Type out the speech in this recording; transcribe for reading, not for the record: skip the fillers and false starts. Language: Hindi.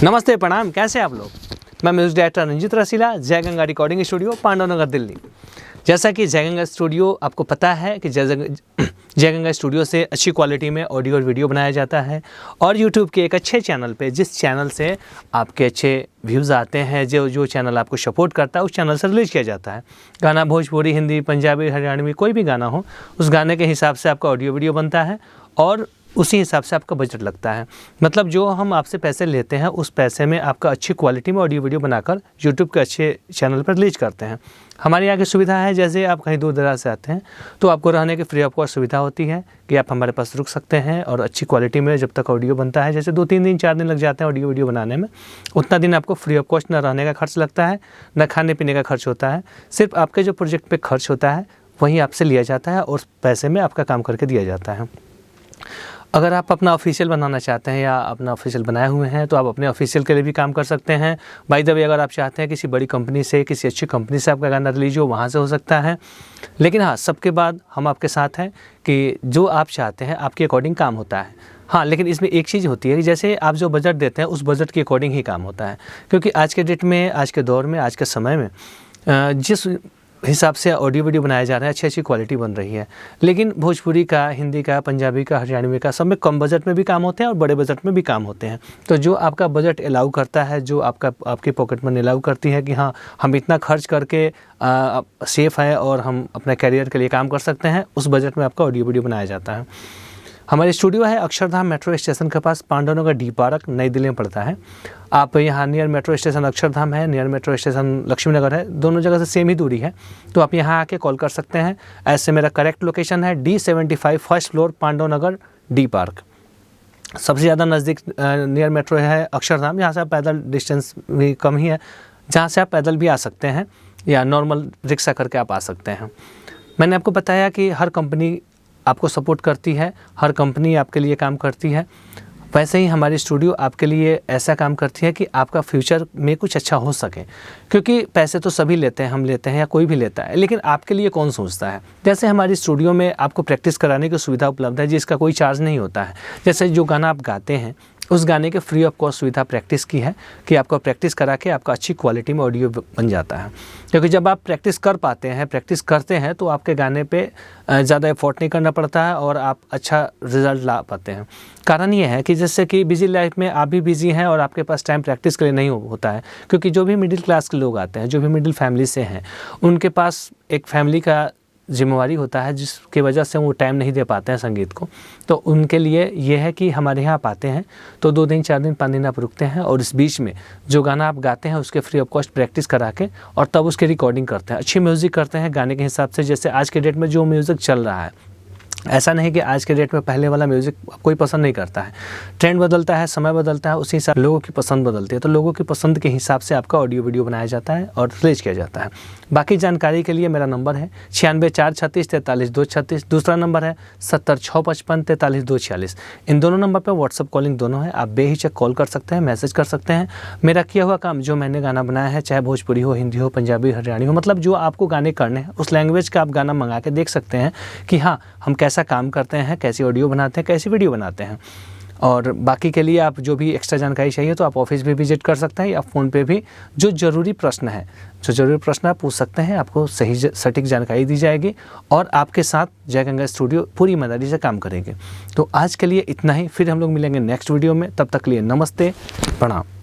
नमस्ते, प्रणाम। कैसे आप लोग? मैं म्यूजिक डायरेक्टर रंजीत रसीला, जय गंगा रिकॉर्डिंग स्टूडियो, पांडव नगर, दिल्ली। जैसा कि जय गंगा स्टूडियो आपको पता है कि जय गंगा स्टूडियो से अच्छी क्वालिटी में ऑडियो और वीडियो बनाया जाता है और यूट्यूब के एक अच्छे चैनल पे, जिस चैनल से आपके अच्छे व्यूज़ आते हैं, जो चैनल आपको सपोर्ट करता है, उस चैनल से रिलीज किया जाता है। गाना भोजपुरी, हिंदी, पंजाबी, हरियाणवी, कोई भी गाना हो, उस गाने के हिसाब से आपका ऑडियो वीडियो बनता है और उसी हिसाब से आपका बजट लगता है। मतलब जो हम आपसे पैसे लेते हैं, उस पैसे में आपका अच्छी क्वालिटी में ऑडियो वीडियो बनाकर यूट्यूब के अच्छे चैनल पर रिलीज करते हैं। हमारे यहाँ की सुविधा है, जैसे आप कहीं दूर दराज से आते हैं तो आपको रहने की फ्री ऑफ कॉस्ट सुविधा होती है कि आप हमारे पास रुक सकते हैं और अच्छी क्वालिटी में जब तक ऑडियो बनता है, जैसे 2-3 दिन 4 दिन लग जाते हैं ऑडियो वीडियो बनाने में, उतना दिन आपको फ्री ऑफ कॉस्ट न रहने का खर्च लगता है, न खाने पीने का खर्च होता है। सिर्फ आपके जो प्रोजेक्ट पे खर्च होता है वही आपसे लिया जाता है और पैसे में आपका काम करके दिया जाता है। अगर आप अपना ऑफिशियल बनाना चाहते हैं या अपना ऑफिशियल बनाए हुए हैं तो आप अपने ऑफिशियल के लिए भी काम कर सकते हैं। बाय द वे, अगर आप चाहते हैं किसी बड़ी कंपनी से, किसी अच्छी कंपनी से आपका गाना रिलीज हो, वहाँ से हो सकता है। लेकिन हाँ, सबके बाद हम आपके साथ हैं कि जो आप चाहते हैं आपके अकॉर्डिंग काम होता है। हाँ, लेकिन इसमें एक चीज़ होती है कि जैसे आप जो बजट देते हैं उस बजट के अकॉर्डिंग ही काम होता है, क्योंकि आज के डेट में, आज के दौर में, आज के समय में जिस हिसाब से ऑडियो वीडियो बनाया जा रहा है, अच्छी क्वालिटी बन रही है। लेकिन भोजपुरी का, हिंदी का, पंजाबी का, हरियाणवी का, सब में कम बजट में भी काम होते हैं और बड़े बजट में भी काम होते हैं। तो जो आपका बजट अलाउ करता है, जो आपकी पॉकेट मनी अलाउ करती है कि हाँ, हम इतना खर्च करके सेफ़ है और हम अपने करियर के लिए काम कर सकते हैं, उस बजट में आपका ऑडियो वीडियो बनाया जाता है। हमारी स्टूडियो है अक्षरधाम मेट्रो स्टेशन के पास, पांडव नगर, डी पार्क, नई दिल्ली में पड़ता है। आप यहाँ नियर मेट्रो स्टेशन अक्षरधाम है, नियर मेट्रो स्टेशन लक्ष्मी नगर है, दोनों जगह से सेम ही दूरी है। तो आप यहाँ आके कॉल कर सकते हैं। ऐसे मेरा करेक्ट लोकेशन है D75 फर्स्ट फ्लोर, पांडव नगर, डी पार्क। सबसे ज़्यादा नज़दीक नियर मेट्रो है अक्षरधाम, यहाँ से आप पैदल डिस्टेंस भी कम ही है, जहाँ से आप पैदल भी आ सकते हैं या नॉर्मल रिक्शा करके आप आ सकते हैं। मैंने आपको बताया कि हर कंपनी आपको सपोर्ट करती है, हर कंपनी आपके लिए काम करती है। वैसे ही हमारी स्टूडियो आपके लिए ऐसा काम करती है कि आपका फ्यूचर में कुछ अच्छा हो सके, क्योंकि पैसे तो सभी लेते हैं, हम लेते हैं या कोई भी लेता है, लेकिन आपके लिए कौन सोचता है। जैसे हमारी स्टूडियो में आपको प्रैक्टिस कराने की सुविधा उपलब्ध है, जिसका कोई चार्ज नहीं होता है। जैसे जो गाना आप गाते हैं, उस गाने के फ्री ऑफ कॉस्ट सुविधा प्रैक्टिस की है कि आपको प्रैक्टिस करा के आपका अच्छी क्वालिटी में ऑडियो बन जाता है। क्योंकि जब आप प्रैक्टिस कर पाते हैं, प्रैक्टिस करते हैं, तो आपके गाने पे ज़्यादा एफर्ट नहीं करना पड़ता है और आप अच्छा रिज़ल्ट ला पाते हैं। कारण ये है कि जैसे कि बिजी लाइफ में आप भी बिजी हैं और आपके पास टाइम प्रैक्टिस के लिए नहीं होता है, क्योंकि जो भी मिडिल क्लास के लोग आते हैं, जो भी मिडिल फैमिली से हैं, उनके पास एक फैमिली का जिम्मेवारी होता है, जिसकी वजह से वो टाइम नहीं दे पाते हैं संगीत को। तो उनके लिए ये है कि हमारे यहाँ आप आते हैं तो 2 दिन, 4 दिन, 5 दिन आप रुकते हैं और इस बीच में जो गाना आप गाते हैं उसके फ्री ऑफ कॉस्ट प्रैक्टिस करा के और तब उसकी रिकॉर्डिंग करते हैं। अच्छी म्यूज़िक करते हैं गाने के हिसाब से। जैसे आज के डेट में जो म्यूज़िक चल रहा है, ऐसा नहीं कि आज के डेट में पहले वाला म्यूज़िक कोई पसंद नहीं करता है। ट्रेंड बदलता है, समय बदलता है, उसी हिसाब लोगों की पसंद बदलती है। तो लोगों की पसंद के हिसाब से आपका ऑडियो वीडियो बनाया जाता है और रिलीज किया जाता है। बाकी जानकारी के लिए मेरा नंबर है 96 436 43 236, दूसरा नंबर है 70 655 43 246। इन दोनों नंबर पर व्हाट्सअप कॉलिंग दोनों है, आप बेहिचक कॉल कर सकते हैं, मैसेज कर सकते हैं। मेरा किया हुआ काम, जो मैंने गाना बनाया है, चाहे भोजपुरी हो, हिंदी हो, पंजाबी, हरियाणवी हो, मतलब जो आपको गाने करने हैं उस लैंग्वेज का आप गाना मंगा के देख सकते हैं कि हाँ, हम कैसा काम करते हैं, कैसी ऑडियो बनाते हैं, कैसी वीडियो बनाते हैं। और बाकी के लिए आप जो भी एक्स्ट्रा जानकारी चाहिए तो आप ऑफिस भी विजिट कर सकते हैं या फ़ोन पे भी जो ज़रूरी प्रश्न आप पूछ सकते हैं। आपको सही सटीक जानकारी दी जाएगी और आपके साथ जय गंगा स्टूडियो पूरी ईमानदारी से काम करेंगे। तो आज के लिए इतना ही, फिर हम लोग मिलेंगे नेक्स्ट वीडियो में। तब तक के लिए नमस्ते, प्रणाम।